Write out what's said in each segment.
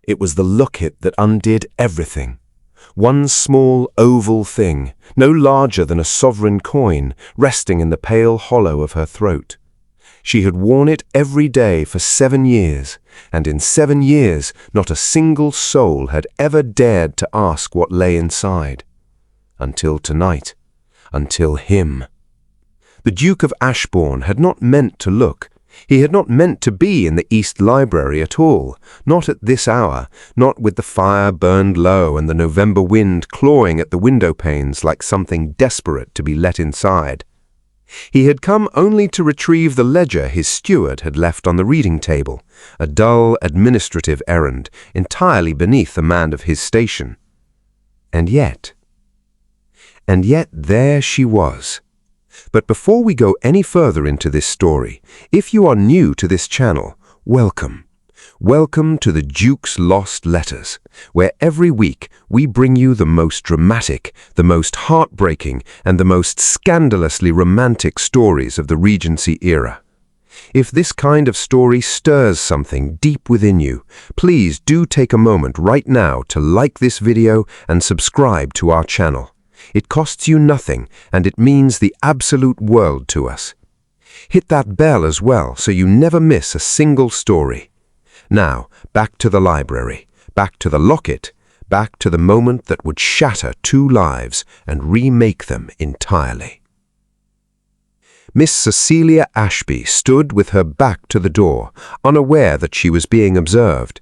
It was the locket that undid everything. One small oval thing, no larger than a sovereign coin, resting in the pale hollow of her throat. She had worn it every day for 7 years, and in 7 years not a single soul had ever dared to ask what lay inside. Until tonight. Until him. The Duke of Ashbourne had not meant to look. He had not meant to be in the East Library at all, not at this hour, not with the fire burned low and the November wind clawing at the window panes like something desperate to be let inside. He had come only to retrieve the ledger his steward had left on the reading table, a dull administrative errand entirely beneath a man of his station. And yet there she was. But before we go any further into this story, if you are new to this channel, welcome. Welcome to the Duke's Lost Letters, where every week we bring you the most dramatic, the most heartbreaking, and the most scandalously romantic stories of the Regency era. If this kind of story stirs something deep within you, please do take a moment right now to like this video and subscribe to our channel. It costs you nothing, and it means the absolute world to us. Hit that bell as well so you never miss a single story. Now, back to the library, back to the locket, back to the moment that would shatter 2 lives and remake them entirely. Miss Cecilia Ashby stood with her back to the door, unaware that she was being observed.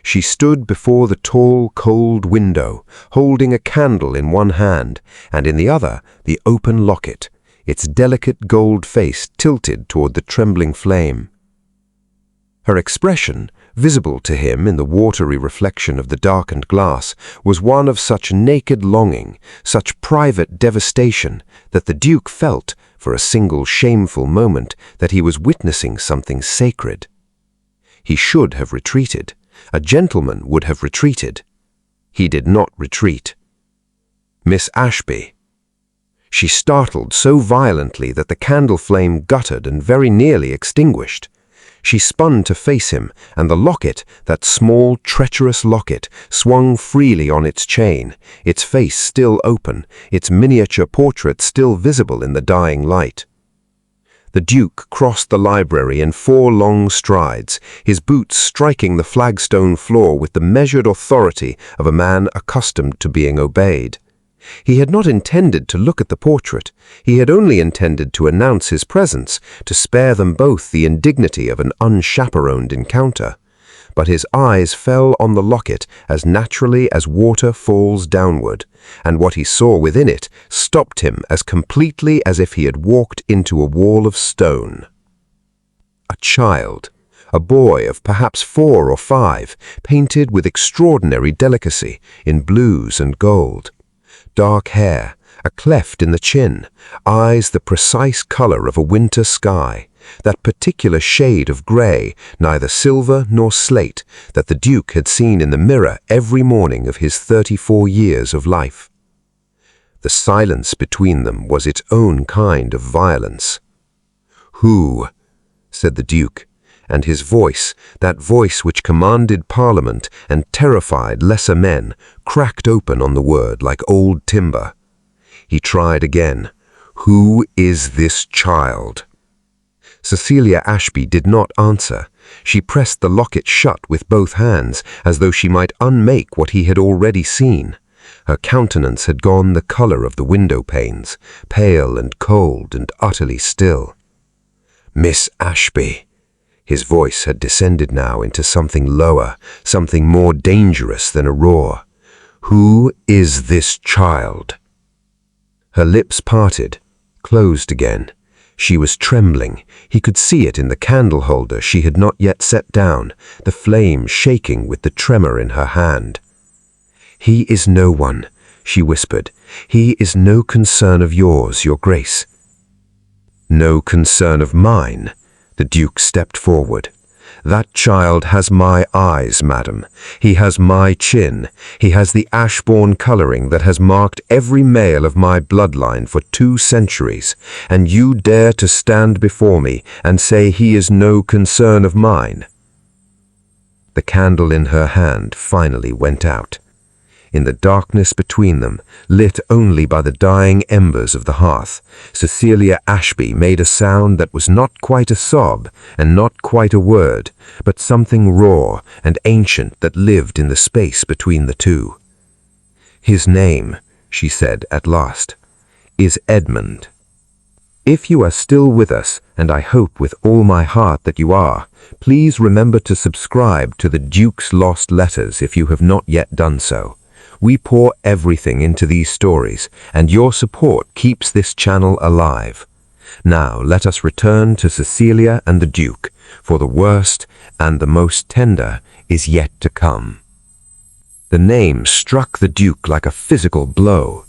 She stood before the tall, cold window, holding a candle in one hand, and in the other the open locket, its delicate gold face tilted toward the trembling flame. Her expression, visible to him in the watery reflection of the darkened glass, was one of such naked longing, such private devastation, that the Duke felt, for a single shameful moment, that he was witnessing something sacred. He should have retreated. A gentleman would have retreated. He did not retreat. Miss Ashby. She startled so violently that the candle flame guttered and very nearly extinguished. She spun to face him, and the locket, that small, treacherous locket, swung freely on its chain, its face still open, its miniature portrait still visible in the dying light. The Duke crossed the library in 4 long strides, his boots striking the flagstone floor with the measured authority of a man accustomed to being obeyed. He had not intended to look at the portrait. He had only intended to announce his presence, to spare them both the indignity of an unchaperoned encounter. But his eyes fell on the locket as naturally as water falls downward, and what he saw within it stopped him as completely as if he had walked into a wall of stone. A child, a boy of perhaps 4 or 5, painted with extraordinary delicacy in blues and gold. Dark hair, a cleft in the chin, eyes the precise color of a winter sky, that particular shade of grey, neither silver nor slate, that the Duke had seen in the mirror every morning of his 34 years of life. The silence between them was its own kind of violence. "Who?" said the Duke, and his voice, that voice which commanded Parliament and terrified lesser men, cracked open on the word like old timber. He tried again. "Who is this child?" Cecilia Ashby did not answer. She pressed the locket shut with both hands, as though she might unmake what he had already seen. Her countenance had gone the color of the window panes, pale and cold and utterly still. "Miss Ashby." His voice had descended now into something lower, something more dangerous than a roar. "Who is this child?" Her lips parted, closed again. She was trembling. He could see it in the candle holder she had not yet set down, the flame shaking with the tremor in her hand. "He is no one," she whispered. "He is no concern of yours, Your Grace." "No concern of mine?" The Duke stepped forward. "That child has my eyes, madam. He has my chin. He has the Ashbourne coloring that has marked every male of my bloodline for 2 centuries, and you dare to stand before me and say he is no concern of mine?" The candle in her hand finally went out. In the darkness between them, lit only by the dying embers of the hearth, Cecilia Ashby made a sound that was not quite a sob and not quite a word, but something raw and ancient that lived in the space between the two. "His name," she said at last, "is Edmund. If you are still with us, and I hope with all my heart that you are, please remember to subscribe to the Duke's Lost Letters if you have not yet done so. We pour everything into these stories, and your support keeps this channel alive. Now let us return to Cecilia and the Duke, for the worst and the most tender is yet to come." The name struck the Duke like a physical blow.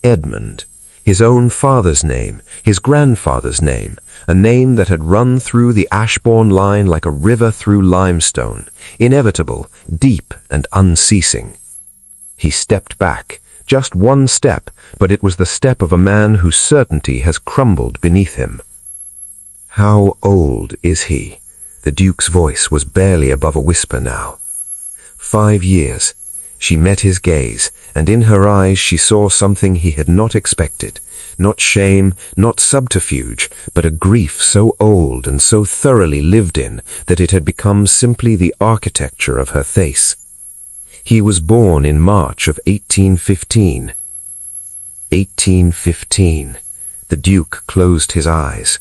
Edmund, his own father's name, his grandfather's name, a name that had run through the Ashbourne line like a river through limestone, inevitable, deep and unceasing. He stepped back, just one step, but it was the step of a man whose certainty has crumbled beneath him. "How old is he?" The Duke's voice was barely above a whisper now. 5 years. She met his gaze, and in her eyes she saw something he had not expected. Not shame, not subterfuge, but a grief so old and so thoroughly lived in that it had become simply the architecture of her face. He was born in March of 1815. 1815. The Duke closed his eyes.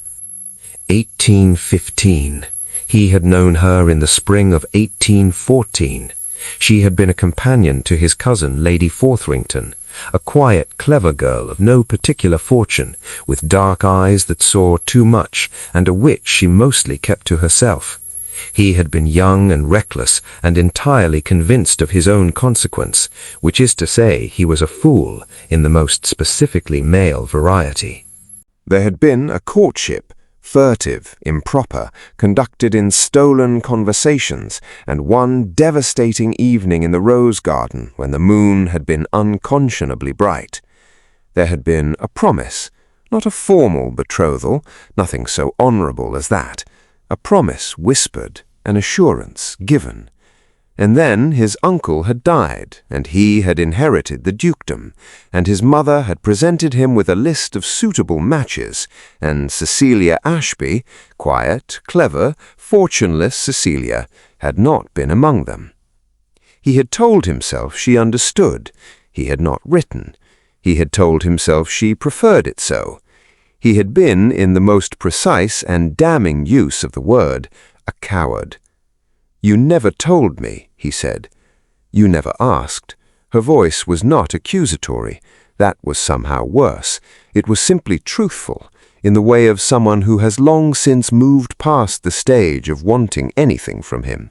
1815. He had known her in the spring of 1814. She had been a companion to his cousin, Lady Forthrington, a quiet, clever girl of no particular fortune, with dark eyes that saw too much, and a wit she mostly kept to herself. He had been young and reckless and entirely convinced of his own consequence, which is to say he was a fool in the most specifically male variety. There had been a courtship, furtive, improper, conducted in stolen conversations, and one devastating evening in the rose garden when the moon had been unconscionably bright. There had been a promise, not a formal betrothal, nothing so honorable as that. A promise whispered, an assurance given. And then his uncle had died, and he had inherited the dukedom, and his mother had presented him with a list of suitable matches, and Cecilia Ashby, quiet, clever, fortuneless Cecilia, had not been among them. He had told himself she understood. He had not written. He had told himself she preferred it so. He had been, in the most precise and damning use of the word, a coward. "You never told me," he said. "You never asked." Her voice was not accusatory. That was somehow worse. It was simply truthful, in the way of someone who has long since moved past the stage of wanting anything from him.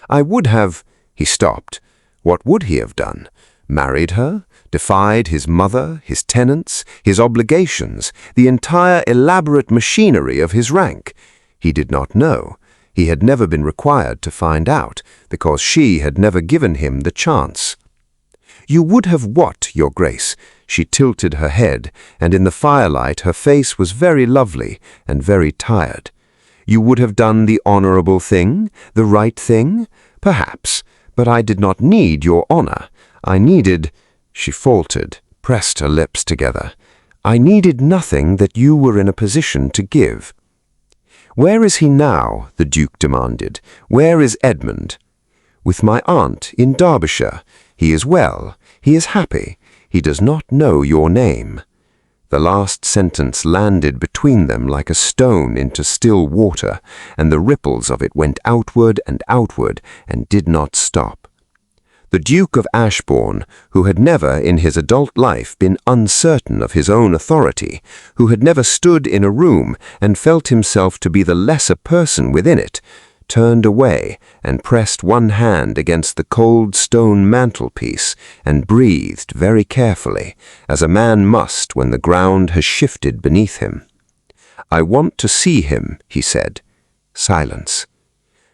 "I would have—" He stopped. What would he have done? Married her? Defied his mother, his tenants, his obligations, the entire elaborate machinery of his rank? He did not know. He had never been required to find out, because she had never given him the chance. "You would have what, Your Grace?" She tilted her head, and in the firelight her face was very lovely and very tired. "You would have done the honorable thing, the right thing? Perhaps, but I did not need your honor. I needed—" She faltered, pressed her lips together. "I needed nothing that you were in a position to give." "Where is he now?" the Duke demanded. "Where is Edmund?" "With my aunt in Derbyshire. He is well. He is happy. He does not know your name." The last sentence landed between them like a stone into still water, and the ripples of it went outward and did not stop. The Duke of Ashbourne, who had never in his adult life been uncertain of his own authority, who had never stood in a room and felt himself to be the lesser person within it, turned away and pressed one hand against the cold stone mantelpiece and breathed very carefully, as a man must when the ground has shifted beneath him. "I want to see him," he said. Silence.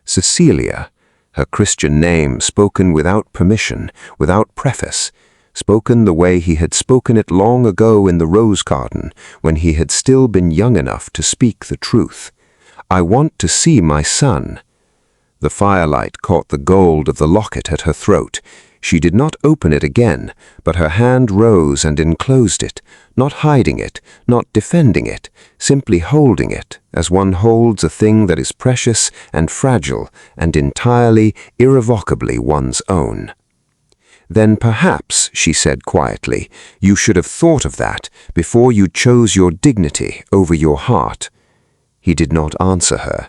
Cecilia, her Christian name spoken without permission, without preface, spoken the way he had spoken it long ago in the rose garden, when he had still been young enough to speak the truth. "I want to see my son." The firelight caught the gold of the locket at her throat. She did not open it again, but her hand rose and enclosed it, not hiding it, not defending it, simply holding it, as one holds a thing that is precious and fragile and entirely, irrevocably one's own. "Then perhaps," she said quietly, "you should have thought of that before you chose your dignity over your heart." He did not answer her.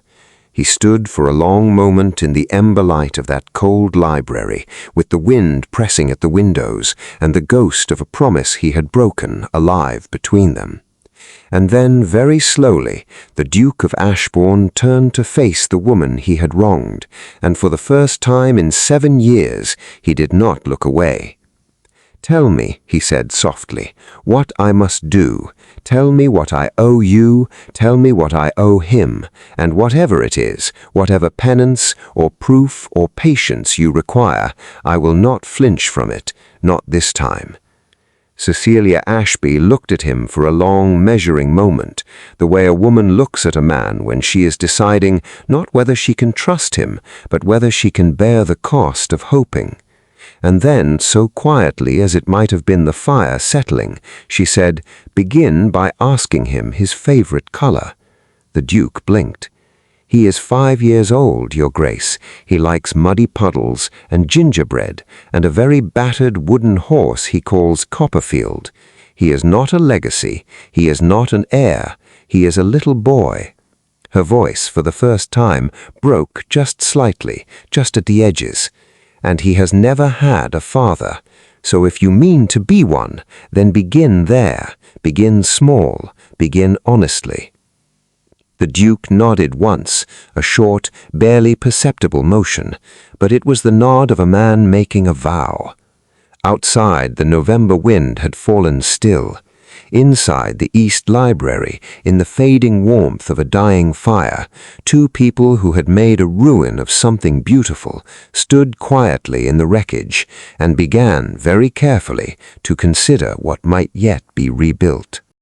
He stood for a long moment in the ember light of that cold library, with the wind pressing at the windows and the ghost of a promise he had broken alive between them. And then, very slowly, the Duke of Ashbourne turned to face the woman he had wronged, and for the first time in 7 years he did not look away. "Tell me," he said softly, "what I must do. Tell me what I owe you, tell me what I owe him, and whatever it is, whatever penance or proof or patience you require, I will not flinch from it, not this time." Cecilia Ashby looked at him for a long, measuring moment, the way a woman looks at a man when she is deciding not whether she can trust him, but whether she can bear the cost of hoping. And then, so quietly as it might have been the fire settling, she said, "Begin by asking him his favorite color." The Duke blinked. "He is 5 years old, Your Grace. He likes muddy puddles and gingerbread and a very battered wooden horse he calls Copperfield. He is not a legacy. He is not an heir. He is a little boy." Her voice, for the first time, broke just slightly, just at the edges. "And he has never had a father. So if you mean to be one, then begin there. Begin small. Begin honestly." The Duke nodded once, a short, barely perceptible motion, but it was the nod of a man making a vow. Outside, the November wind had fallen still. Inside the East Library, in the fading warmth of a dying fire, 2 people who had made a ruin of something beautiful stood quietly in the wreckage and began, very carefully, to consider what might yet be rebuilt.